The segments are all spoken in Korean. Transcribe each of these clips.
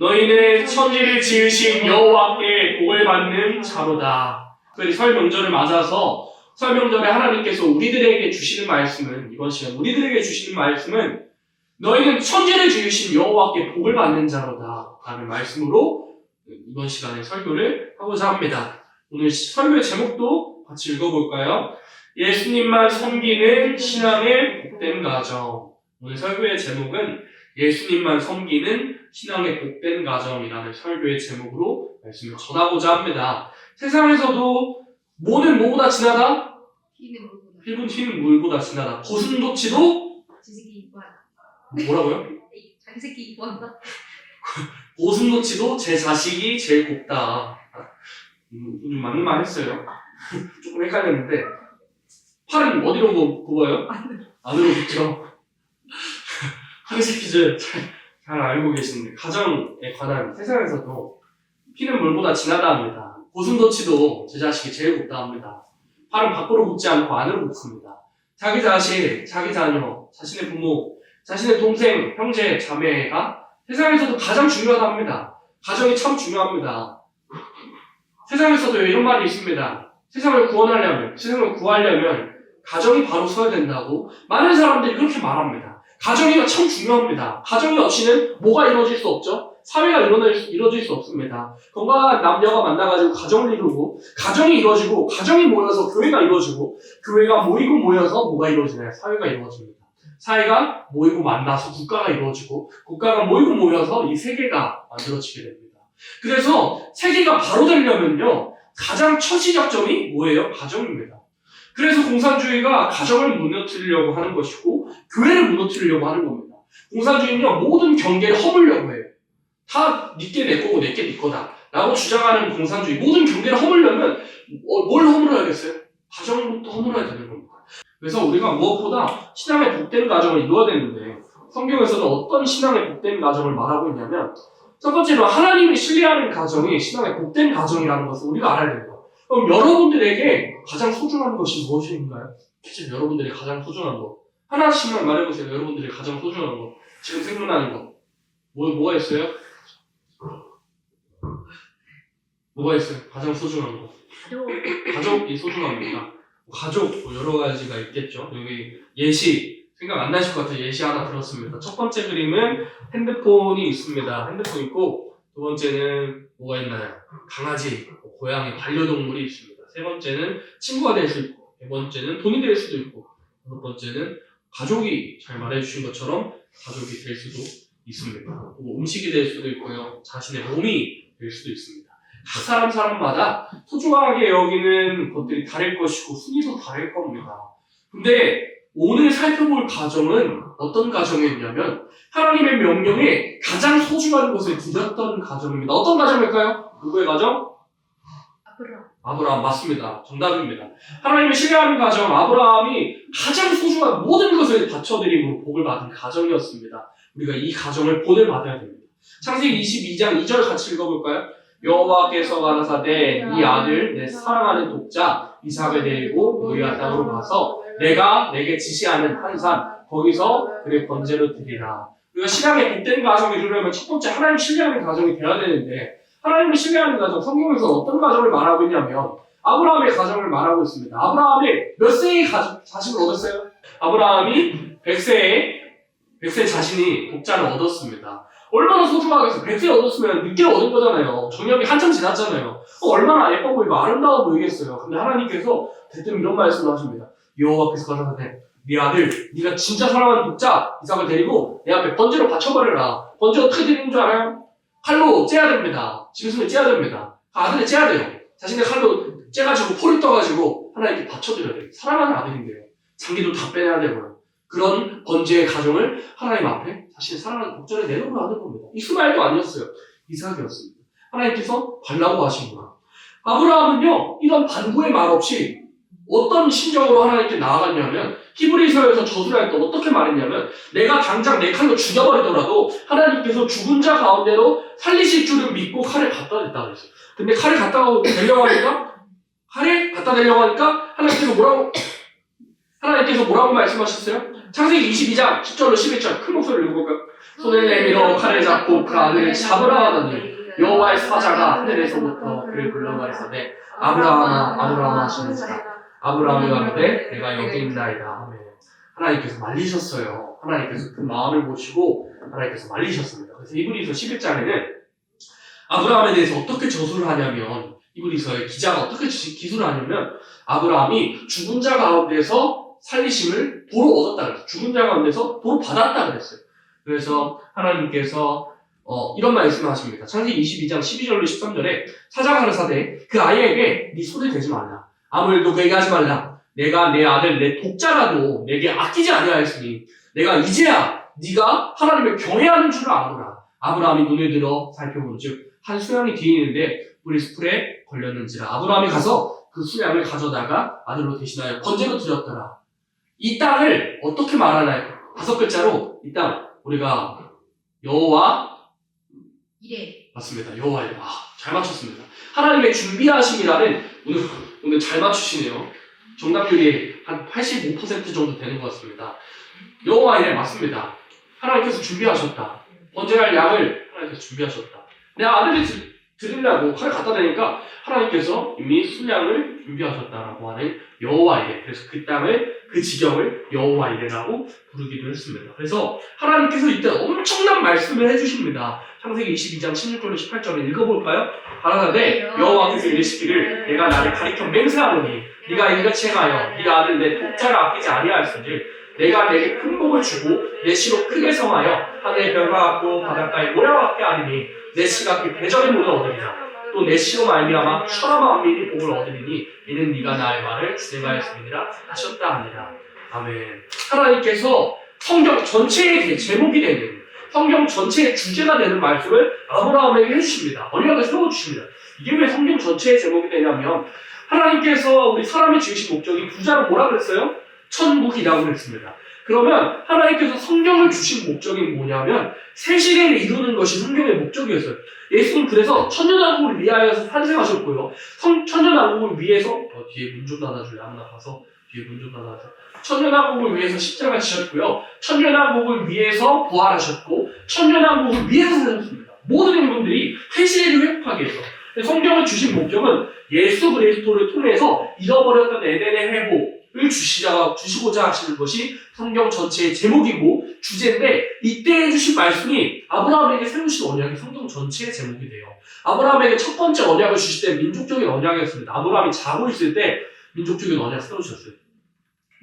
너희는 천지를 지으신 여호와께 복을 받는 자로다. 특별히 설 명절을 맞아서 설 명절에 하나님께서 우리들에게 주시는 말씀은, 이번 시간 우리들에게 주시는 말씀은 너희는 천지를 지으신 여호와께 복을 받는 자로다 라는 말씀으로 이번 시간에 설교를 하고자 합니다. 오늘 설교의 제목도 같이 읽어볼까요? 예수님만 섬기는 신앙의 복된 가정. 오늘 설교의 제목은 예수님만 섬기는 신앙의 복된 가정이라는 설교의 제목으로 말씀을 전하고자 합니다. 세상에서도 뭐는 뭐보다 진하다? 피는 물보다 진하다. 고슴도치도 지식이 이뻐한다. 뭐라고요? 자기 새끼 이뻐한다. 고슴도치도 제 자식이 제일 곱다. 좀 맞는 말 했어요. 조금 헷갈렸는데 팔은 어디로 굽어요? 안으로 굽죠. 항시 퀴즈 잘 알고 계시는데 가정에 관한 세상에서도 피는 물보다 진하다 합니다. 고슴도치도 제 자식이 제일 곱다 합니다. 팔은 밖으로 굽지 않고 안으로 굽습니다. 자기 자식, 자기 자녀, 자신의 부모, 자신의 동생, 형제, 자매가 세상에서도 가장 중요하다 합니다. 가정이 참 중요합니다. 세상에서도 이런 말이 있습니다. 세상을 구하려면 가정이 바로 서야 된다고 많은 사람들이 그렇게 말합니다. 가정이 참 중요합니다. 가정이 없이는 뭐가 이루어질 수 없죠? 사회가 이루어질 수 없습니다. 건강한 남녀가 만나가지고 가정을 이루고, 가정이 이루어지고, 가정이 모여서 교회가 이루어지고, 교회가 모이고 모여서 뭐가 이루어지나요? 사회가 이루어집니다. 사회가 모이고 만나서 국가가 이루어지고, 국가가 모이고 모여서 이 세계가 만들어지게 됩니다. 그래서 세계가 바로 되려면요, 가장 첫 시작점이 뭐예요? 가정입니다. 그래서 공산주의가 가정을 무너뜨리려고 하는 것이고, 교회를 무너뜨리려고 하는 겁니다. 공산주의는요, 모든 경계를 허물려고 해요. 다 니께 내 거고 내께 네 거다 라고 주장하는 공산주의, 모든 경계를 허물려면 뭘 허물어야겠어요? 가정부터 허물어야 되는 겁니다. 그래서 우리가 무엇보다 신앙의 복된 가정을 이루어야 되는데, 성경에서는 어떤 신앙의 복된 가정을 말하고 있냐면, 첫 번째로 하나님이 신뢰하는 가정이 신앙의 복된 가정이라는 것을 우리가 알아야 됩니다. 그럼 여러분들에게 가장 소중한 것이 무엇인가요? 실제 여러분들이 가장 소중한 것 하나씩만 말해보세요. 여러분들이 가장 소중한 것, 지금 생각나는 것 뭐가 있어요? 뭐가 있어요? 가장 소중한 것. 가족이 소중합니다. 가족 여러 가지가 있겠죠. 여기 예시 생각 안 나실 것 같아요. 예시 하나 들었습니다. 첫 번째 그림은 핸드폰이 있습니다. 핸드폰 있고, 두 번째는 뭐가 있나요? 강아지, 고양이, 반려동물이 있습니다. 세 번째는 친구가 될 수 있고, 네 번째는 돈이 될 수도 있고, 다섯 번째는 가족이, 잘 말해주신 것처럼 가족이 될 수도 있습니다. 또 음식이 될 수도 있고요. 자신의 몸이 될 수도 있습니다. 각 사람마다 소중하게 여기는 것들이 다를 것이고 순위도 다를 겁니다. 근데 오늘 살펴볼 가정은 어떤 가정이었냐면 하나님의 명령에 가장 소중한 것을 드렸던 가정입니다. 어떤 가정일까요? 누구의 가정? 아브라함 맞습니다. 정답입니다. 하나님을 신뢰하는 가정, 아브라함이 가장 소중한 모든 것을 바쳐드림으로 복을 받은 가정이었습니다. 우리가 이 가정을 본을 받아야 됩니다. 창세기 22장 2절 같이 읽어볼까요? 여호와께서 가라사대 이 아들 내 사랑하는 독자 이삭을 데리고 모리아 땅으로 가서 내가 내게 지시하는 한 산 거기서 그를 번제로 드리라. 우리가 신앙의 복된 가정이 이루려면 첫 번째 하나님 신뢰하는 가정이 되어야 되는데, 하나님을 신뢰하는 가정, 성경에서 어떤 가정을 말하고 있냐면 아브라함의 가정을 말하고 있습니다. 아브라함이 몇 세의 자식을 얻었어요? 아브라함이 100세에 자신이 독자를 얻었습니다. 얼마나 소중하겠어요. 100세 얻었으면 늦게 얻은 거잖아요. 정력이 한참 지났잖아요. 얼마나 예뻐 보이고 아름다워 보이겠어요. 근데 하나님께서 대뜸 이런 말씀을 하십니다. 여호와께서 가라사대 네 아들, 네가 진짜 사랑하는 독자 이삭을 데리고 내 앞에 번제로 바쳐버려라. 번제 어떻게 드리는 줄 알아요? 칼로 째야 됩니다. 짐승을 째야 됩니다. 아들을 째야 돼요. 자신의 칼로 째가지고 포를 떠가지고 하나님께 바쳐드려야 돼요. 사랑하는 아들인데요. 장기도 다 빼내야 되고요. 그런 번제의 가정을 하나님 앞에 자신의 사랑하는 독자를 내놓으려 하는 겁니다. 이스마엘도 아니었어요. 이삭이었습니다. 하나님께서 달라고 하신 거예요. 아브라함은요, 이런 반구의 말 없이 어떤 심정으로 하나님께 나아갔냐면, 히브리서에서 저수를 할 때 어떻게 말했냐면, 내가 당장 내 칼로 죽여버리더라도 하나님께서 죽은 자 가운데로 살리실 줄을 믿고 칼을 갖다 댔다고 그랬어요. 근데 칼을 갖다 대려고 하니까 하나님께서 뭐라고 말씀하셨어요? 창세기 22장 10절로 11절 큰 목소리로 읽어볼까요? 손을 내밀어 칼을 잡고 그 아들을 잡으라 하더니 여호와의 사자가 하늘에서부터 그를 불러 말하되 아브라함아 아브라함아 하시는지라 아브라함이 가로되 내가 여기 있나이다 하며 하나님께서 말리셨어요. 하나님께서 그 마음을 보시고 하나님께서 말리셨습니다. 그래서 히브리서 11장에는 아브라함에 대해서 어떻게 저수를 하냐면 히브리서의 기자가 어떻게 기술을 하냐면 아브라함이 죽은 자 가운데서 살리심을 도로 얻었다 그랬어요. 죽은 자 가운데서 도로 받았다 그랬어요. 그래서 하나님께서 이런 말씀을 하십니다. 창세기 22장 12절로 13절에 사자가 가라사대 그 아이에게 네 손을 대지 말라. 아무 일도 그에게 하지 말라. 내가 내 아들 내 독자라도 내게 아끼지 아니하였으니 내가 이제야 네가 하나님을 경외하는 줄을 아노라. 아브라함이 눈을 들어 살펴본즉 한 수양이 뒤에 있는데 우리 숯불에 걸렸는지라. 아브라함이 가서 그 수양을 가져다가 아들로 대신하여 번제로 드렸더라. 이 땅을 어떻게 말하나요? 5글자로 이 땅 우리가 여호와 이래. 맞습니다. 여호와 이래. 잘 맞췄습니다. 하나님의 준비하심이라는 오늘 잘 맞추시네요. 정답률이 한 85% 정도 되는 것 같습니다. 여호와 이래 맞습니다. 하나님께서 준비하셨다. 번제할 양을 하나님께서 준비하셨다. 내 아들을 드리려고 칼을 갖다 대니까 하나님께서 이미 순양을 준비하셨다라고 하는 여호와 이래. 그래서 그 땅을 그 지경을 여호와 이래라고 부르기도 했습니다. 그래서 하나님께서 이때 엄청난 말씀을 해주십니다. 창세기 22장 16절로 18절을 읽어볼까요? 가라사대 여호와께서 이르시기를 내가 나를 가리켜 맹세하노니 네가 이같이 행하여 네 아들 내 독자를 아끼지 아니하였으니 내가 내게 큰 복을 주고 내 씨로 크게 성하여 하늘의 별과 같고 바닷가의 모래와 같게 하리니 내 씨가 그 대적의 문을 얻으리라. 또 내 씨로 말미암아 천하 만민이 복을 얻으리니 이는 네가 나의 말을 준행하였음이니라 하셨다 하니라. 아멘. 하나님께서 성경 전체의 제목이 되는 성경 전체의 주제가 되는 말씀을 아브라함에게 해주십니다. 언약을 세워주십니다. 이게 왜 성경 전체의 제목이 되냐면 하나님께서 우리 사람이 지으신 목적이 부자로 뭐라 그랬어요? 천국이라고 그랬습니다. 그러면 하나님께서 성경을 주신 목적이 뭐냐면 새 시대를 이루는 것이 성경의 목적이었어요. 예수님 그래서 천년왕국을 위하여서 탄생하셨고요. 천년왕국을 위해서 뒤에 문 좀 닫아줄래? 아무나 가서 뒤에 문 좀 닫아주세요. 천년왕국을 위해서 십자가 지셨고요. 천년왕국을 위해서 부활하셨고 천년왕국을 위해서 사셨습니다. 모든 인분들이 새 시대를 회복하기 위해서. 성경을 주신 목적은 예수 그리스도를 통해서 잃어버렸던 에덴의 회복을 주시고자 하시는 것이 성경 전체의 제목이고 주제인데 이때 해주신 말씀이 아브라함에게 세우신 언약이 성경 전체의 제목이 돼요. 아브라함에게 첫 번째 언약을 주실 때 민족적인 언약이었습니다. 아브라함이 자고 있을 때 민족적인 언약을 세우셨어요.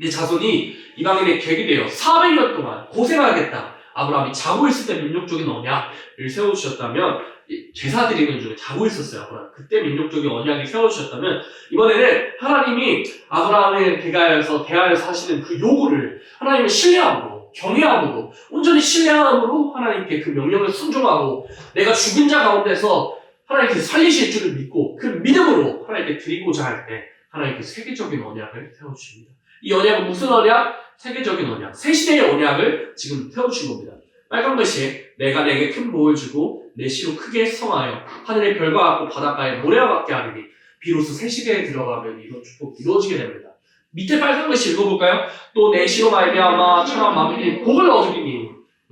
내 자손이 이방인의 객이 되어 400년 동안 고생하겠다. 아브라함이 자고 있을 때 민족적인 언약을 세워주셨다면 제사 드리는 중에 자고 있었어요. 아브라함. 그때 민족적인 언약이 세워주셨다면 이번에는 하나님이 아브라함에 대하여서 하시는 그 요구를 하나님의 신뢰함으로 경외함으로 온전히 신뢰함으로 하나님께 그 명령을 순종하고 내가 죽은 자 가운데서 하나님께서 살리실 줄을 믿고 그 믿음으로 하나님께 드리고자 할 때 하나님께서 세계적인 언약을 세워주십니다. 이 언약은 무슨 언약? 세계적인 언약, 새 시대의 언약을 지금 세워주신 겁니다. 빨간 글씨에 내가 내게 큰 복을 주고 내 씨로 크게 성하여 하늘의 별과 같고 바닷가의 모래와 같게 하리니 비로소 새 시대에 들어가면 이런 축복이 이루어지게 됩니다. 밑에 빨간 글씨 읽어볼까요? 또 내 씨로 말미암아 천하 만민이 복을 얻으리니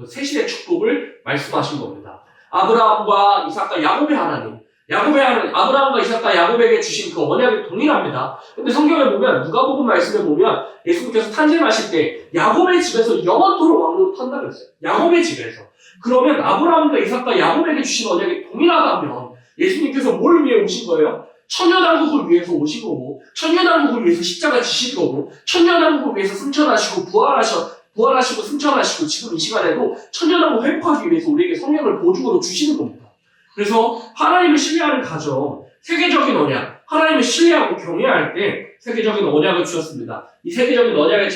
새 시대의 축복을 말씀하신 겁니다. 아브라함과 이삭과 야곱의 하나님, 아브라함과 이삭과 야곱에게 주신 그 언약이 동일합니다. 근데 성경에 보면 누가복음 말씀에 보면 예수님께서 탄생하실 때 야곱의 집에서 영원토록 왕으로 탄다 그랬어요. 야곱의 집에서. 그러면 아브라함과 이삭과 야곱에게 주신 언약이 동일하다면 예수님께서 뭘 위해 오신 거예요? 천년왕국을 위해서 오신 거고 천년왕국을 위해서 십자가 지신 거고 천년왕국을 위해서 승천하시고 부활하시고 승천하시고 지금 이 시간에도 천년왕국 회복하기 위해서 우리에게 성령을 보증으로 주시는 겁니다. 그래서 하나님을 신뢰하는 가정, 세계적인 언약, 하나님을 신뢰하고 경외할 때 세계적인 언약을 주셨습니다. 이 세계적인 언약의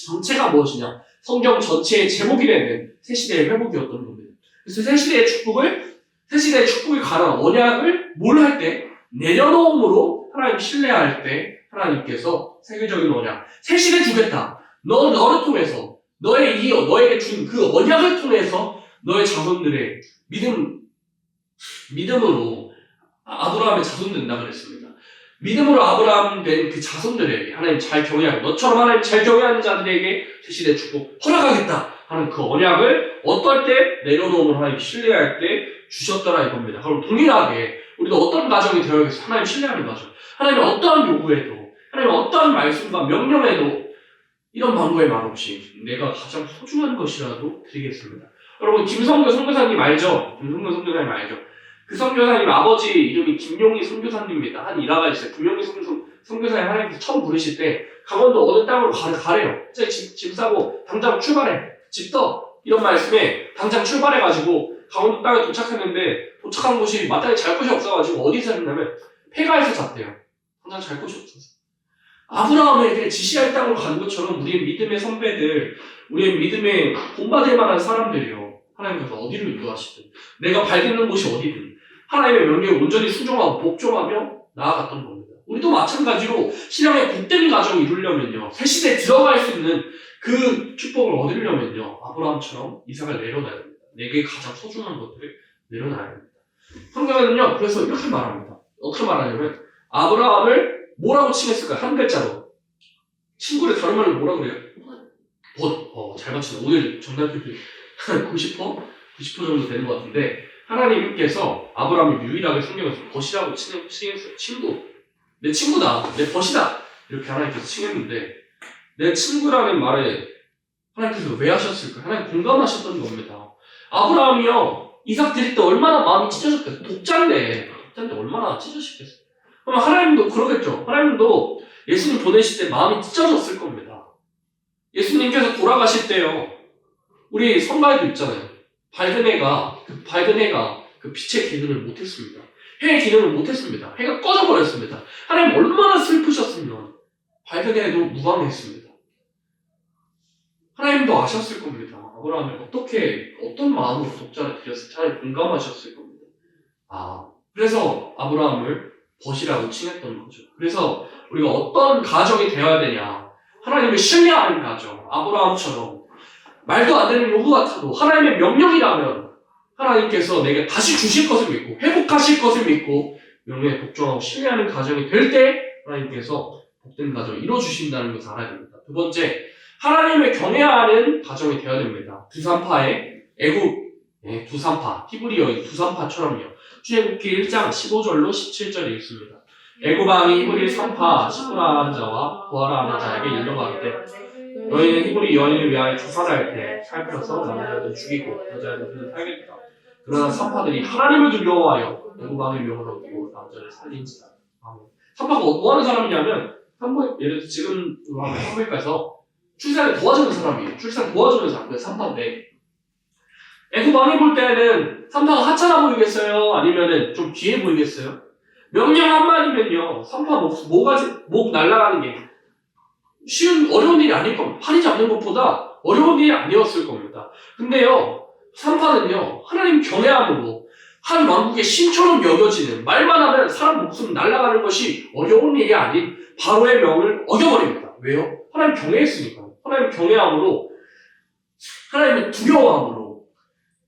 정체가 무엇이냐? 성경 전체의 제목이 되는 새 시대의 회복이었던 겁니다. 그래서 새 시대의 축복을 가른 언약을 뭘 할 때? 내려놓음으로 하나님 신뢰할 때 하나님께서 세계적인 언약, 새 시대 주겠다. 너를 통해서, 너에게 준 그 언약을 통해서 너의 자손들의 믿음으로 아브라함의 자손 된다 그랬습니다. 믿음으로 아브라함 된 그 자손들에게 하나님 잘 경외하고 너처럼 하나님 잘 경외하는 자들에게 그 시대 축복 허락하겠다 하는 그 언약을 어떨 때 내려놓으면 하나님 신뢰할 때 주셨더라 이겁니다. 그럼 동일하게 우리도 어떤 가정이 되어야겠어요? 하나님 신뢰하는 가정. 하나님 어떠한 요구에도 하나님 어떠한 말씀과 명령에도 이런 방법의 말 없이 내가 가장 소중한 것이라도 드리겠습니다. 여러분 김성교 선교사님 알죠? 김성교 선교사님 알죠? 그 선교사님 아버지 이름이 김용희 선교사님입니다. 한 일화가 있어요. 김용희 선교사님 하나님께서 처음 부르실 때 강원도 어느 땅으로 가래요. 짐 싸고 당장 출발해. 집 떠. 이런 말씀에 당장 출발해가지고 강원도 땅에 도착했는데 도착한 곳이 마땅히 잘 곳이 없어가지고 어디서 잤냐면 폐가에서 잤대요. 당장 잘 곳이 없어서. 아브라함에게 지시할 땅으로 간 것처럼 우리의 믿음의 선배들, 우리의 믿음의 본받을 만한 사람들이요. 하나님께서 어디를 인도하시든 내가 발견하는 곳이 어디든 하나님의 명령에 온전히 순종하고 복종하며 나아갔던 겁니다. 우리도 마찬가지로 신앙의 복된 가정을 이루려면요. 새 시대에 들어갈 수 있는 그 축복을 얻으려면요. 아브라함처럼 이삭을 내려놔야 됩니다. 내게 가장 소중한 것들을 내려놔야 됩니다. 성경에는요. 그래서 이렇게 말합니다. 어떻게 말하냐면 아브라함을 뭐라고 칭했을까요? 한 글자로. 친구를 다른 말로 뭐라고 그래요? 잘 맞추네. 오늘 정답률이 90% 정도 되는 것 같은데 하나님께서 아브라함을 유일하게 성경에서 벗이라고 칭했어요. 친구. 내 친구다. 내 벗이다. 이렇게 하나님께서 칭했는데 내 친구라는 말에 하나님께서 왜 하셨을까요? 하나님 공감하셨던 겁니다. 아브라함이요. 이삭 드릴 때 얼마나 마음이 찢어졌겠어요. 독자인데 얼마나 찢어졌겠어요. 그럼 하나님도 그러겠죠. 하나님도 예수님 보내실 때 마음이 찢어졌을 겁니다. 예수님께서 돌아가실 때요. 우리 성가에도 있잖아요. 밝은 해가 그 빛의 기능을 못했습니다. 해의 기능을 못했습니다. 해가 꺼져버렸습니다. 하나님 얼마나 슬프셨으면 밝은 해도 무방했습니다. 하나님도 아셨을 겁니다. 아브라함이 어떤 마음으로 독자를 드렸을지 하나님 공감하셨을 겁니다. 그래서 아브라함을 벗이라고 칭했던 거죠. 그래서 우리가 어떤 가정이 되어야 되냐. 하나님을 신뢰하는 가정. 아브라함처럼 말도 안 되는 요구 같아도 하나님의 명령이라면 하나님께서 내게 다시 주실 것을 믿고 회복하실 것을 믿고 명령에 복종하고 신뢰하는 가정이 될 때 하나님께서 복된 가정을 이루어주신다는 것을 알아야 됩니다. 두 번째, 하나님을 경외하는 가정이 되어야 됩니다. 두산파의 애굽, 두산파, 히브리 여인 두산파처럼요. 출애굽기 1장 15절로 17절에 있습니다. 애굽 왕이 히브리 산파 시므라는 자와 부하라는 자에게 일러가로되 너희는 히브리 여인을 위하여 주산할 때 살펴서 남자를 죽이고 여자를 살겠다. 그러나 산파들이 하나님을 두려워하여 애굽 왕의 명을 얻고 남자를 살린지라. 산파가 뭐 하는 사람이냐면 예를 들어 지금 한국에서 출산을 도와주는 사람이에요. 출산 도와주는 사람, 그 산파인데 애굽 왕이 볼 때는 산파가 하찮아 보이겠어요? 아니면은 좀 귀해 보이겠어요? 명령 한마디면요, 산파 목 날아가는 게 어려운 일이 아닐 겁니다. 팔이 잡는 것보다 어려운 일이 아니었을 겁니다. 근데요, 산파는요, 하나님 경외함으로 한 왕국의 신처럼 여겨지는, 말만 하면 사람 목숨 날아가는 것이 어려운 일이 아닌 바로의 명을 어겨버립니다. 왜요? 하나님 경외했으니까요. 하나님 경외함으로, 하나님의 두려워함으로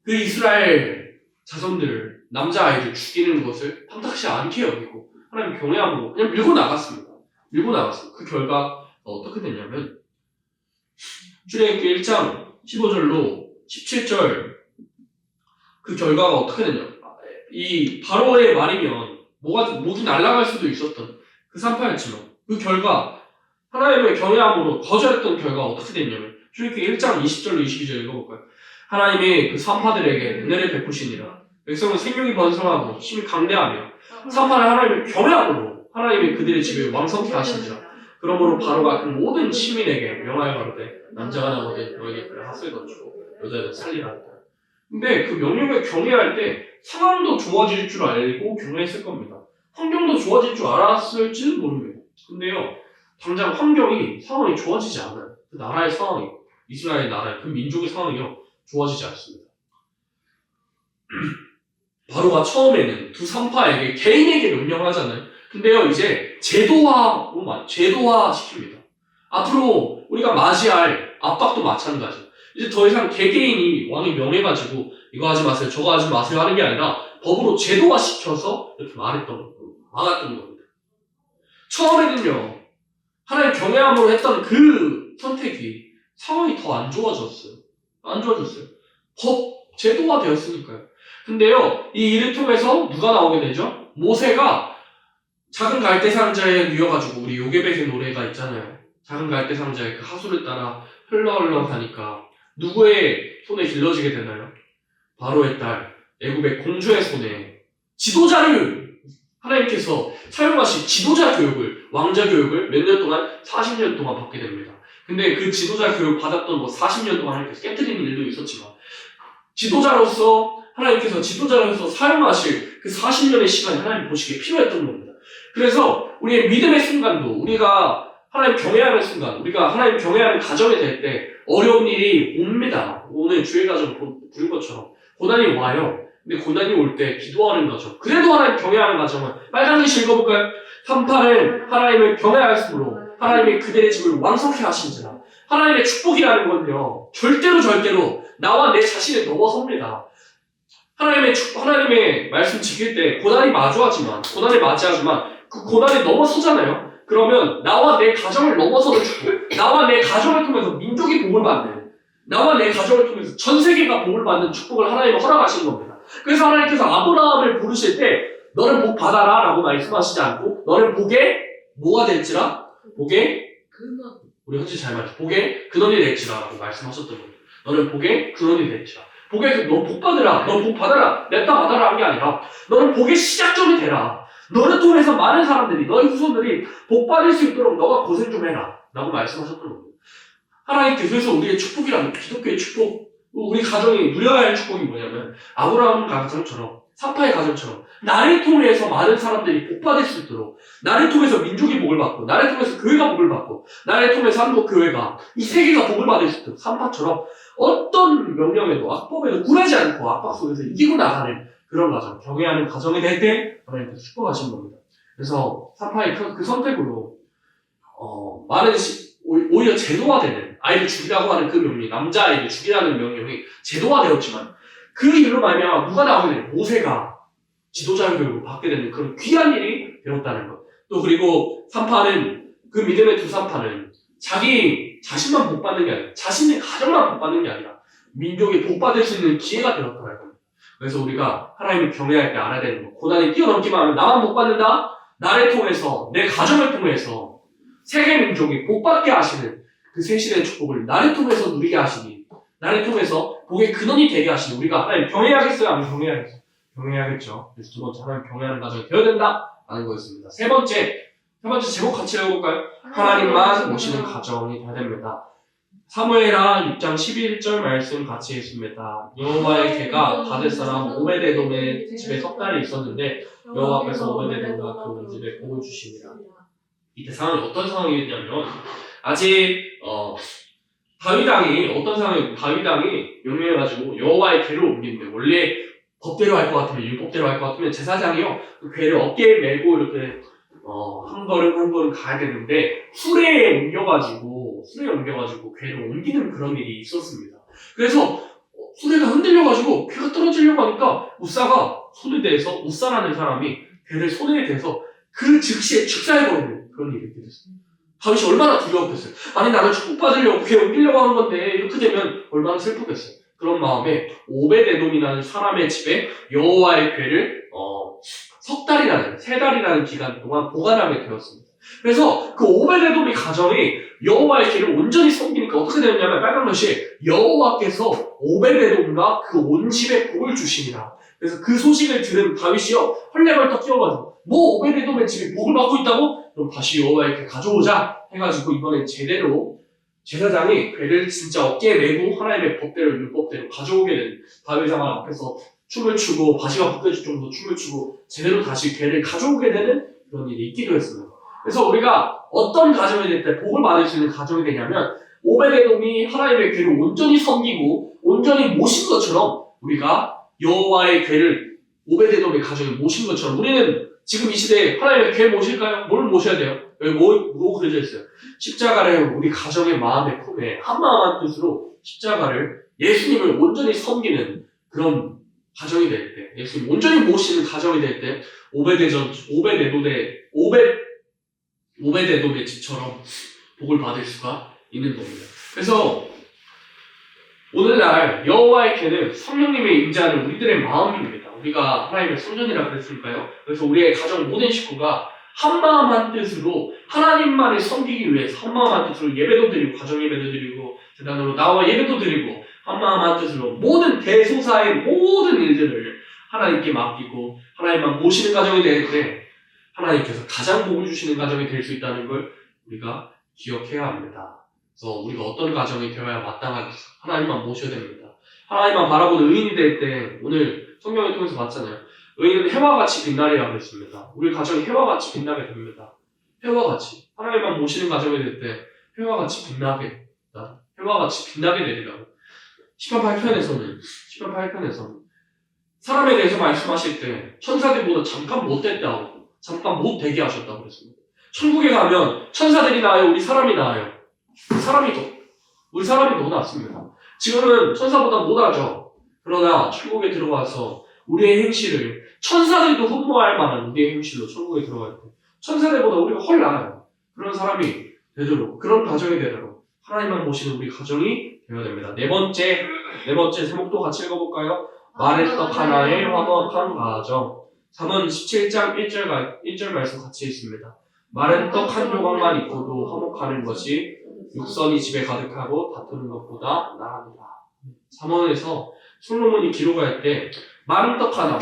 그 이스라엘 자손들, 남자아이들 죽이는 것을 탐탁시 않게 여기고 하나님 경외함으로 그냥 밀고 나갔습니다. 그 결과 어떻게 됐냐면 출애굽기 1장 15절로 17절 그 결과가 어떻게 됐냐. 이 바로의 말이면 목이 날아갈 수도 있었던 그 산파였지만 그 결과 하나님의 경외함으로 거절했던 결과가 어떻게 됐냐면 출애굽기 1장 20절로 22절 읽어볼까요? 하나님이 그 산파들에게 은혜를 베푸시니라. 백성은 생육이 번성하고 힘이 강대하며 산파는 하나님의 경외함으로 하나님이 그들의 집을 왕성케 하시니라. 그러므로 바로가 그 모든 시민에게 명하여 가로되 남자가 나오되 너에게 그를 하수에 던지고 여자는 살리라. 근데 그 명령을 경외할 때 상황도 좋아질 줄 알고 경외했을 겁니다. 환경도 좋아질 줄 알았을지는 모릅니다. 근데요, 당장 상황이 좋아지지 않아요. 그 나라의 상황이, 이스라엘 나라의 그 민족의 상황이요, 좋아지지 않습니다. 바로가 처음에는 두 산파에게 개인에게 명령하잖아요. 근데요, 이제 제도화 시킵니다. 앞으로 우리가 맞이할 압박도 마찬가지. 이제 더 이상 개개인이 왕이 명해가지고 이거 하지 마세요, 저거 하지 마세요 하는 게 아니라 법으로 제도화 시켜서 이렇게 막았던 겁니다. 처음에는요, 하나님 경외함으로 했던 그 선택이 상황이 더 안 좋아졌어요. 안 좋아졌어요. 법, 제도화 되었으니까요. 근데요, 이 일을 통해서 누가 나오게 되죠? 모세가 작은 갈대 상자에 누워가지고, 우리 요게벳의 노래가 있잖아요. 작은 갈대 상자에 그 하수를 따라 흘러 가니까 누구의 손에 길러지게 되나요? 바로의 딸, 애굽의 공주의 손에 지도자를 하나님께서 사용하신 지도자 교육을, 왕자 교육을 몇 년 동안? 40년 동안 받게 됩니다. 근데 그 지도자 교육 받았던 40년 동안 하나님께서 깨뜨리는 일도 있었지만, 지도자로서 사용하실 그 40년의 시간이 하나님 보시기에 필요했던 겁니다. 그래서 우리의 믿음의 순간도, 우리가 하나님 경외하는 순간, 우리가 하나님 경외하는 가정이 될 때 어려운 일이 옵니다. 오늘 주의 가정 부른 것처럼 고난이 와요. 근데 고난이 올 때 기도하는 가정, 그래도 하나님 경외하는 가정은 빨간 글씨 읽어볼까요? 3판은 하나님을 경외할수록 하나님이 그들의 집을 왕성케 하신지라. 하나님의 축복이라는 건요, 절대로 나와 내 자신을 넘어섭니다. 하나님의 말씀 지킬 때 고난이 맞이하지만 그 고난이 넘어서잖아요. 그러면 나와 내 가정을 넘어서는 축복, 나와 내 가정을 통해서 민족이 복을 받는, 나와 내 가정을 통해서 전 세계가 복을 받는 축복을 하나님은 허락하신 겁니다. 그래서 하나님께서 아브라함을 부르실 때 너는 복 받아라 라고 말씀하시지 않고, 너는 복에 뭐가 될지라? 복에 우리 현지 잘 말해. 복에 근원이 될지라 라고 말씀하셨던 겁니다. 너는 복에 근원이 될지라. 복에 너 복 받으라, 너 복 받아라, 냈다 받아라 한 게 아니라 너는 복의 시작점이 되라. 너를 통해서 많은 사람들이, 너의 후손들이 복 받을 수 있도록 너가 고생 좀 해라 라고 말씀하셨던 겁니다. 하나님께서 우리의 축복이라는, 기독교의 축복, 우리 가정이 누려야 할 축복이 뭐냐면, 아브라함 가정처럼, 사파의 가정처럼 나를 통해서 많은 사람들이 복 받을 수 있도록, 나를 통해서 민족이 복을 받고, 나를 통해서 교회가 복을 받고, 나를 통해서 한국 교회가, 이 세계가 복을 받을 수 있도록, 삼파처럼 어떤 명령에도, 악법에도 굴하지 않고 압박 속에서 이기고 나가는 그런 가정, 경외하는 가정이 될 때 하나님께서 축복하신 겁니다. 그래서 삼파의 그 선택으로 오히려 제도화되는, 아이를 죽이라고 하는 그 명령, 남자아이를 죽이라는 명령이 제도화되었지만, 그 일로 말미암아 누가 나오게 되는, 모세가 지도자 교육을 받게 되는 그런 귀한 일이 되었다는 것. 또 그리고 삼파는, 그 믿음의 두 삼파는 자기 자신만 복 받는 게 아니라, 자신의 가정만 복 받는 게 아니라 민족이 복 받을 수 있는 기회가 되었다는 겁니다. 그래서 우리가 하나님을 경외할 때 알아야 되는 것, 고난이 뛰어넘기만 하면 나만 복 받는다? 나를 통해서, 내 가정을 통해서 세계 민족이 복 받게 하시는 그 세실의 축복을 나를 통해서 누리게 하시니, 나를 통해서 복의 근원이 되게 하시니, 우리가 하나님 경외하겠어요? 아니면 경외하겠어요? 경외하겠죠. 그래서 두 번째, 하나님 경외하는 가정이 되어야 된다라는 거였습니다. 세 번째 제목 같이 읽어볼까요? 하나님만 모시는 가정이 되어야 됩니다. 사무엘하 6장 11절 말씀 같이 읽습니다. 여호와의 개가 받을 사람 오베데돔의 집에 석 달이 있었는데 여호와 앞에서 오베데돔과 그 온 집에 복을 주시니라. 이때 상황이 어떤 상황이었냐면, 아직 다윗 왕이 명령해가지고 여호와의 궤를 옮기는데, 원래 법대로 할 것 같으면, 율법대로 할 것 같으면 제사장이요 그 궤를 어깨에 메고 이렇게 한 걸음 가야 되는데, 술에 옮겨가지고 궤를 옮기는 그런 일이 있었습니다. 그래서 수레가 흔들려가지고 궤가 떨어지려고 하니까 우사가 손에 대해서, 우사라는 사람이 궤를 손에 대해서 그 즉시에 축사해버리는 그런 일이 됐어요. 다윗이 얼마나 두려웠겠어요. 아니, 나는 축복받으려고 궤 옮기려고 하는 건데 이렇게 되면 얼마나 슬프겠어요. 그런 마음에 오베데돔이라는 사람의 집에 여호와의 궤를 세 달이라는 기간 동안 보관하게 되었습니다. 그래서 그 오베데돔의 가정이 여호와의 궤를 온전히 섬기니까 어떻게 되느냐면, 빨간 것이 여호와께서 오베데돔과 그 온 집에 복을 주시니라. 그래서 그 소식을 들은 다윗이요 헐레벌떡 뛰어가지고, 뭐 오베데돔의 집이 복을 받고 있다고? 그럼 다시 여호와의 궤 가져오자 해가지고, 이번엔 제대로 제사장이 궤를 진짜 어깨에 메고 하나님의 법대로, 율법대로 가져오게 된, 다윗 왕 앞에서 춤을 추고 바지가 벗겨질 정도로 춤을 추고 제대로 다시 궤를 가져오게 되는 그런 일이 있기도 했습니다. 그래서 우리가 어떤 가정이 될 때 복을 받을 수 있는 가정이 되냐면, 오베데돔이 하나님의 궤를 온전히 섬기고 온전히 모신 것처럼, 우리가 여호와의 궤를 오베데돔의 가정이 모신 것처럼, 우리는 지금 이 시대에 하나님의 궤 모실까요? 뭘 모셔야 돼요? 여기 뭐 그려져 있어요? 십자가를 우리 가정의 마음의 품에 한마음 한뜻으로 십자가를, 예수님을 온전히 섬기는 그런 가정이 될 때, 예수님 온전히 모시는 가정이 될 때, 오베데돔의 집처럼 복을 받을 수가 있는 겁니다. 그래서 오늘날 여호와의 궤는 성령님의 임재하는 우리들의 마음입니다. 우리가 하나님의 성전이라 그랬으니까요. 그래서 우리의 가정 모든 식구가 한마음 한뜻으로 하나님만을 섬기기 위해서 한마음 한뜻으로 예배도 드리고 가정 예배도 드리고 재단으로 나와 예배도 드리고 한마음 한뜻으로 모든 대소사의 모든 일들을 하나님께 맡기고 하나님만 모시는 가정이 되는데 하나님께서 가장 복을 주시는 가정이 될 수 있다는 걸 우리가 기억해야 합니다. 그래서 우리가 어떤 가정이 되어야 마땅하게 하나님만 모셔야 됩니다. 하나님만 바라보는 의인이 될 때 오늘 성경을 통해서 봤잖아요. 의인은 해와 같이 빛나리라고 했습니다. 우리 가정이 해와 같이 빛나게 됩니다. 해와 같이 하나님만 모시는 가정이 될 때 해와 같이 빛나게 됩니다. 해와 같이 빛나게 되리라고. 시편 8편에서는 사람에 대해서 말씀하실 때 천사들보다 잠깐 못됐다고 잠깐 못되게 하셨다고 그랬습니다. 천국에 가면 천사들이 나아요? 우리 사람이 나아요? 우리 사람이 더 낫습니다. 지금은 천사보다 못하죠. 그러나 천국에 들어와서 우리의 행실을 천사들도 흠모할 만한 우리의 행실로 천국에 들어갈 때 천사들보다 우리가 훨 나아요. 그런 사람이 되도록 그런 가정이 되도록 하나님만 모시는 우리 가정이 되어야 됩니다. 네 번째 제목도 같이 읽어볼까요? 마렛떡 하나의 화목한 가정. 잠언 17장 1절 말씀 같이 있습니다. 마렛떡 한 조각만 있고도 화목하는 것이 육선이 집에 가득하고 다투는 것보다 나으니라. 잠언에서 솔로몬이 기록할 때 마른 떡 하나로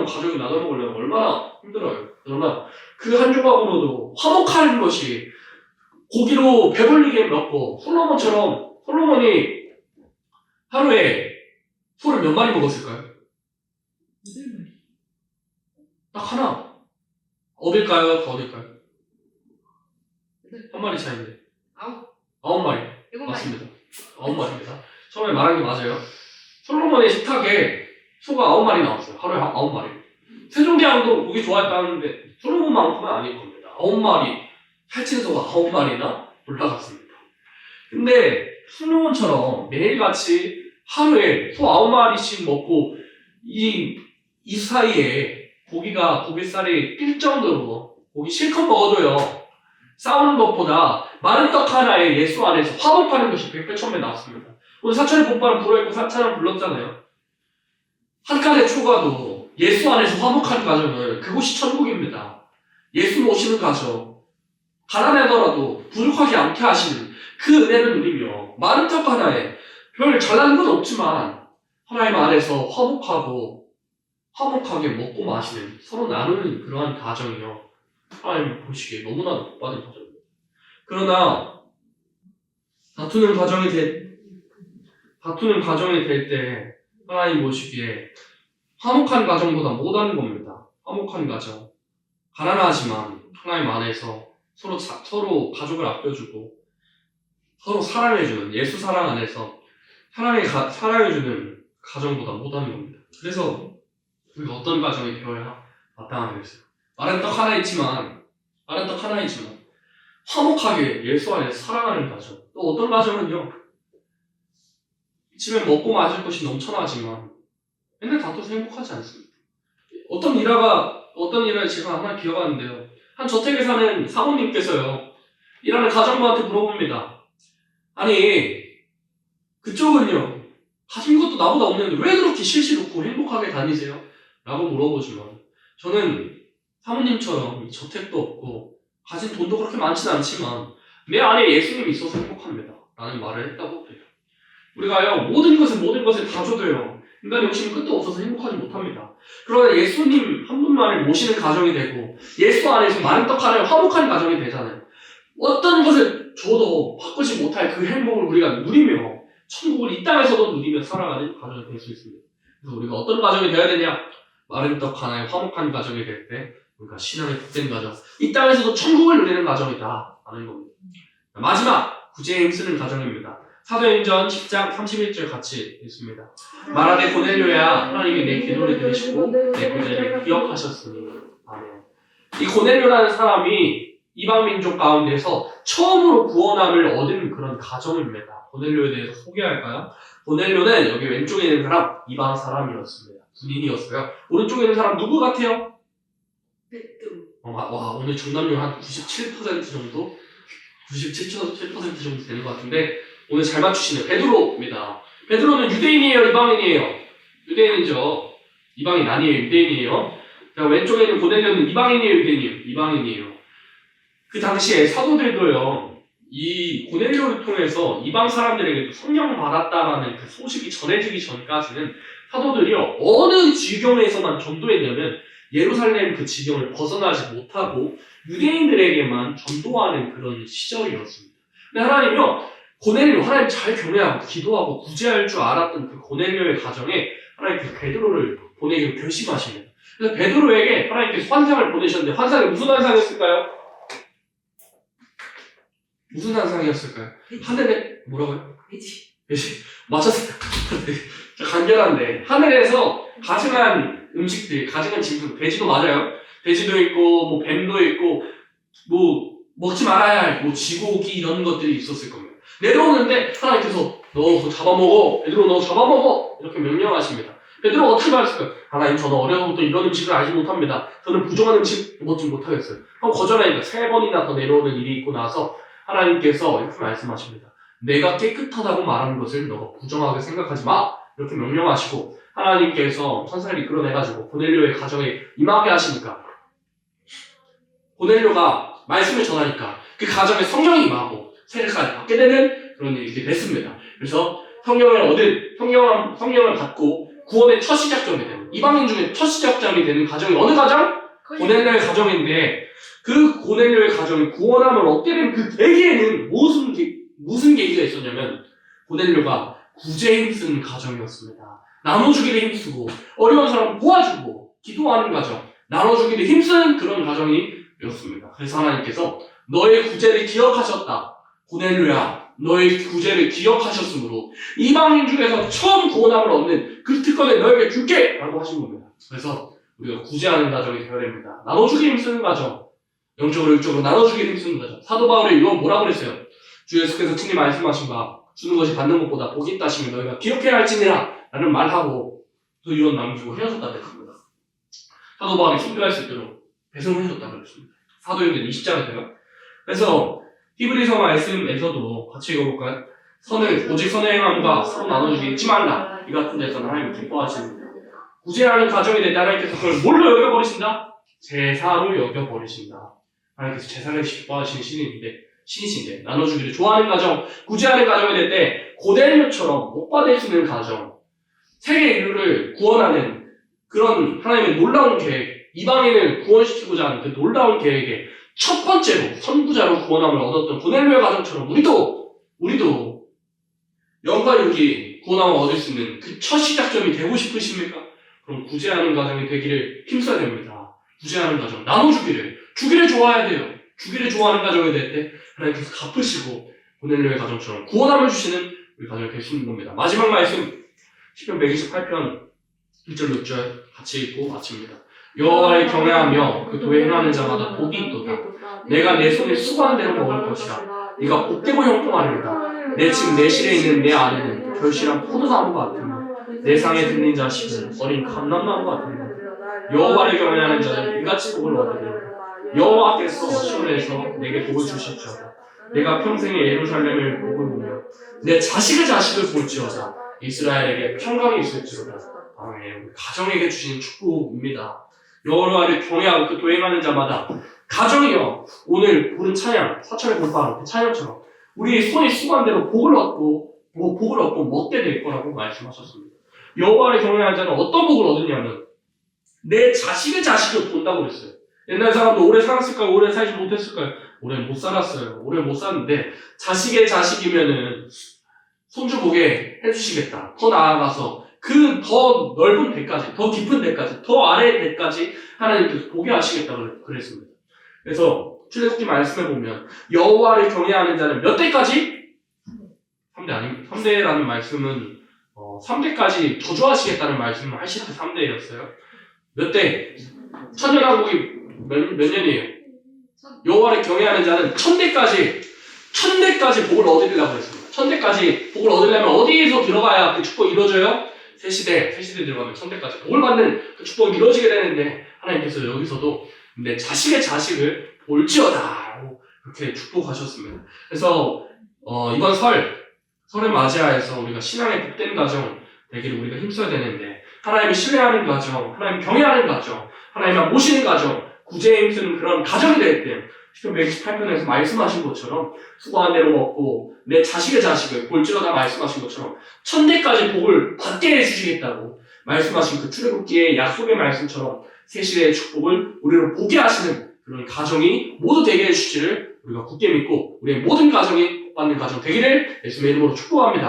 가족이 나눠 먹으려면 얼마나 힘들어요. 그러나 그 한 조각으로도 화목하는 것이 고기로 배불리게 먹고 솔로몬이 하루에 소를 몇 마리 먹었을까요? 8마리. 딱 하나. 어딜까요? 더 어딜까요? 한 마리 차인데. 9마리. 7마리. 맞습니다. 9마리입니다. 처음에 말한 게 맞아요. 솔로몬의 식탁에 소가 9마리 나왔어요. 하루에 9마리. 세종대왕도 고기 좋아했다는데 솔로몬만큼은 아닐 겁니다. 9마리. 살찐 소가 9마리나 올라갔습니다. 근데 솔로몬처럼 매일같이 하루에 소 9마리씩 먹고 이 사이에 고깃살이 낄 정도로 고기 실컷 먹어도요. 싸우는 것보다 마른 떡 하나에 예수 안에서 화목하는 것이 100배 1000배 낫습니다. 오늘 사천의 본바람 불어있고 사천을 불렀잖아요. 한 칸의 초가도 예수 안에서 화목하는 가정은 그곳이 천국입니다. 예수 모시는 가정, 가난하더라도 부족하지 않게 하시는 그 은혜를 누리며 마른 떡 하나에 별 잘나는 건 없지만 하나님 안에서 화목하게 먹고 마시는 서로 나누는 그러한 가정이요. 하나님 보시기에 너무나도 복받은 가정입니다. 그러나 다투는 가정이 될 때 하나님 보시기에 화목한 가정보다 못하는 겁니다. 화목한 가정. 가난하지만 하나님 안에서 서로 가족을 아껴주고 서로 사랑해주는 예수 사랑 안에서 사랑해주는 가정보다 못하는 겁니다. 그래서 우리가 어떤 가정이 되어야 마땅하겠어요? 마른 떡 하나 있지만 화목하게 예수 안에서 사랑하는 가정. 또 어떤 가정은요, 집에 먹고 마실 것이 넘쳐나지만 맨날 다투서 행복하지 않습니다. 어떤 일을 제가 하나 기억하는데요. 한 저택에 사는 사모님께서요, 일하는 가정부한테 물어봅니다. 아니, 그쪽은요, 가진 것도 나보다 없는데 왜 그렇게 실실없고 행복하게 다니세요? 라고 물어보지만 저는 사모님처럼 저택도 없고 가진 돈도 그렇게 많지는 않지만 내 안에 예수님이 있어서 행복합니다. 라는 말을 했다고 그래요. 우리가요, 모든 것을 다 줘도요, 인간의 욕심은 끝도 없어서 행복하지 못합니다. 그러나 예수님 한 분만을 모시는 가정이 되고 예수 안에서 마른 떡 하나에 화목한 가정이 되잖아요. 어떤 것을 줘도 바꾸지 못할 그 행복을 우리가 누리며 천국을 이 땅에서도 누리며 살아가는 가정이 될 수 있습니다. 그래서 우리가 어떤 가정이 되어야 되냐? 마른 떡 하나에 화목한 가정이 될 때 우리가 신앙의 복된 가정, 이 땅에서도 천국을 누리는 가정이다 라는 겁니다. 마지막 구제에 힘쓰는 가정입니다. 사도행전 10장 31절 같이 읽습니다. 말하되 고넬료야, 하나님이 내 기도를 들으시고 내 구제를 기억하셨으니. 아멘. 이 고넬료라는 사람이 이방 민족 가운데서 처음으로 구원함을 얻은 그런 가정입니다. 고넬료에 대해서 소개할까요? 고넬료는 여기 왼쪽에 있는 사람, 이방 사람이었습니다. 군인이었어요. 오른쪽에 있는 사람 누구 같아요? 베드로. 와, 오늘 정답률 한 97% 정도? 97% 정도 되는 것 같은데 오늘 잘 맞추시네요. 베드로입니다. 베드로는 유대인이에요, 이방인이에요? 유대인이죠. 이방인 아니에요, 유대인이에요. 자, 왼쪽에 있는 고넬료는 이방인이에요, 유대인이에요? 이방인이에요. 그 당시에 사도들도요, 이 고넬료를 통해서 이방 사람들에게도 성령 받았다라는 그 소식이 전해지기 전까지는 사도들이요, 어느 지경에서만 전도했냐면 예루살렘 그 지경을 벗어나지 못하고 유대인들에게만 전도하는 그런 시절이었습니다. 근데 하나님이요, 고넬료, 하나님 잘 경외하고 기도하고 구제할 줄 알았던 그 고넬료의 가정에 하나님께서 베드로를 보내기로 결심하십니다. 그래서 베드로에게 하나님께서 환상을 보내셨는데 환상이 무슨 환상이었을까요? 무슨 환상이었을까요? 하늘에 뭐라고요? 돼지. 맞췄어요. 간결한데 하늘에서 가증한 음식들, 가증한 짐승, 돼지도 맞아요. 돼지도 있고 뭐 뱀도 있고 뭐 먹지 말아야 할 뭐 쥐고기 이런 것들이 있었을 겁니다. 내려오는데 하나님께서 너 그거 잡아먹어. 베드로 너 잡아먹어. 이렇게 명령하십니다. 베드로가 어떻게 말했을까요? 하나님, 저는 어려서부터 이런 음식을 알지 못합니다. 저는 부정한 음식 먹지 못하겠어요. 그럼 거절하니까 3번이나 더 내려오는 일이 있고 나서 하나님께서 이렇게 말씀하십니다. 내가 깨끗하다고 말하는 것을 너가 부정하게 생각하지 마. 이렇게 명령하시고 하나님께서 천사를 이끌어내가지고 고넬료의 가정에 임하게 하시니까 고넬료가 말씀을 전하니까 그 가정에 성령이 임하고 세례까지 받게 되는 그런 일이 됐습니다. 그래서 성령을 받고 구원의 첫 시작점이 되는, 이방인 중에 첫 시작점이 되는 가정이 어느 가정? 고넬료의 가정인데 그 고넬료의 가정이 구원함을 얻게 된 그 계기에는 무슨 계기가 있었냐면 고넬료가 구제에 힘쓰는 가정이었습니다. 나눠주기를 힘쓰고 어려운 사람 도와주고 기도하는 가정, 나눠주기를 힘쓰는 그런 가정이었습니다. 그래서 하나님께서 너의 구제를 기억하셨다. 고넬료야, 너의 구제를 기억하셨으므로 이방인 중에서 처음 구원함을 얻는 그 특권을 너에게 줄게! 라고 하신 겁니다. 그래서 우리가 구제하는 가정이 되어야 됩니다. 나눠주기를 힘쓰는 가정, 영적으로 육적으로 나눠주기를 힘쓰는 가정. 사도 바울이 이건 뭐라고 그랬어요? 주 예수께서 친히 말씀하신 바 주는 것이 받는 것보다 복이 있다 하시면 너희가 기억해야 할지니라 라는 말하고 또 이런 남기고 헤어졌다 그랬습니다. 사도 바울이 순교할 수 있도록 배송을 해줬다 그랬습니다. 사도행전 20장에서요. 그래서 히브리서 말씀에서도 같이 읽어볼까요? 오직 선의 행함과 서로 나눠주기 잊지 말라. 이 같은 데서는 하나님이 기뻐하십니다. 구제하는 가정이 될 때 하나님께서 그걸 뭘로 여겨버리신다? 제사로 여겨버리신다. 하나님께서 제사를 기뻐하시는 신이신데 나눠주기를 좋아하는 가정, 구제하는 가정이 될 때 고넬료처럼 못 받을 수 있는 가정, 세계 인류를 구원하는 그런 하나님의 놀라운 계획, 이방인을 구원시키고자 하는 그 놀라운 계획에 첫 번째로 선구자로 구원함을 얻었던 고넬료의 가정처럼 우리도 영과 육이 구원함을 얻을 수 있는 그 첫 시작점이 되고 싶으십니까? 그럼 구제하는 가정이 되기를 힘써야 됩니다. 구제하는 가정, 주기를 좋아해야 돼요. 주기를 좋아하는 가정이 될 때 하나님께서 갚으시고 고넬료의 가정처럼 구원함을 주시는 우리 가정이 될 수 있는 겁니다. 마지막 말씀 시편 128편 1절 6절 같이 읽고 마칩니다. 여호와를 경외하며 그 도에 행하는 자마다 복이 있도다. 내가 내 손에 수고한 대로 먹을 것이라. 네가 복되고 형통하리로다. 내 집 내실에 있는 내 아내는 결실한 포도나무가 같으며 내 상에 듣는 자식은 어린 감람나무가 같으며 여호와를 경외하는 자는 이같이 복을 얻으리라. 여호와께서 시온에서 내게 복을 주실지어다. 내가 평생에 예루살렘을 복을 보며 내 자식을 볼지어다. 이스라엘에게 평강이 있을지로다. 아멘. 가정에게 주신 축복입니다. 여호와를 경외하고 그 도행하는 자마다 가정이요, 오늘 부른 찬양, 사철의 볼바람 그 찬양처럼 우리 손이 수고한 대로 복을 얻고 먹게 될 거라고 말씀하셨습니다. 여호와를 경외하는 자는 어떤 복을 얻느냐면 내 자식을 본다고 그랬어요. 옛날 사람도 오래 살았을까요? 오래 살지 못했을까요? 오래 못 살았어요. 오래 못 살았는데 자식의 자식이면은 손주 보게 해주시겠다. 더 나아가서 그 더 넓은 데까지, 더 깊은 데까지, 더 아래의 데까지 하나님께서 보게 하시겠다고 그랬습니다. 그래서 출애굽기 말씀에 보면 여호와를 경외하는 자는 몇 대까지? 3대 아닙니다. 3대라는 말씀은 3대까지 저주하시겠다는 말씀을 하실 때 3대였어요. 몇 대? 천년왕국이 몇 년이에요? 여호와를 경외하는 자는 1000대까지 복을 얻으리라고 했습니다. 1000대까지 복을 얻으려면 어디에서 들어가야 그 축복이 이루어져요? 새 시대 들어가면 1000대까지 복을 받는 그 축복이 이루어지게 되는데 하나님께서 여기서도 내 자식의 자식을 볼지어다라고 그렇게 축복하셨습니다. 그래서 이번 설을 맞이하여서 우리가 신앙의 복된 가정 되기를 우리가 힘써야 되는데 하나님을 신뢰하는 가정, 하나님 경외하는 가정, 하나님을 모시는 가정, 구제에 힘쓰는 그런 가정이 될 때 시편 128편에서 말씀하신 것처럼 수고한 대로 먹고 내 자식의 자식을 볼지어다 말씀하신 것처럼 천대까지 복을 받게 해주시겠다고 말씀하신 그 출애굽기의 약속의 말씀처럼 세시대의 축복을 우리를 보게 하시는 그런 가정이 모두 되게 해주시기를 우리가 굳게 믿고 우리의 모든 가정이 복받는 가정 되기를 예수님의 이름으로 축복합니다.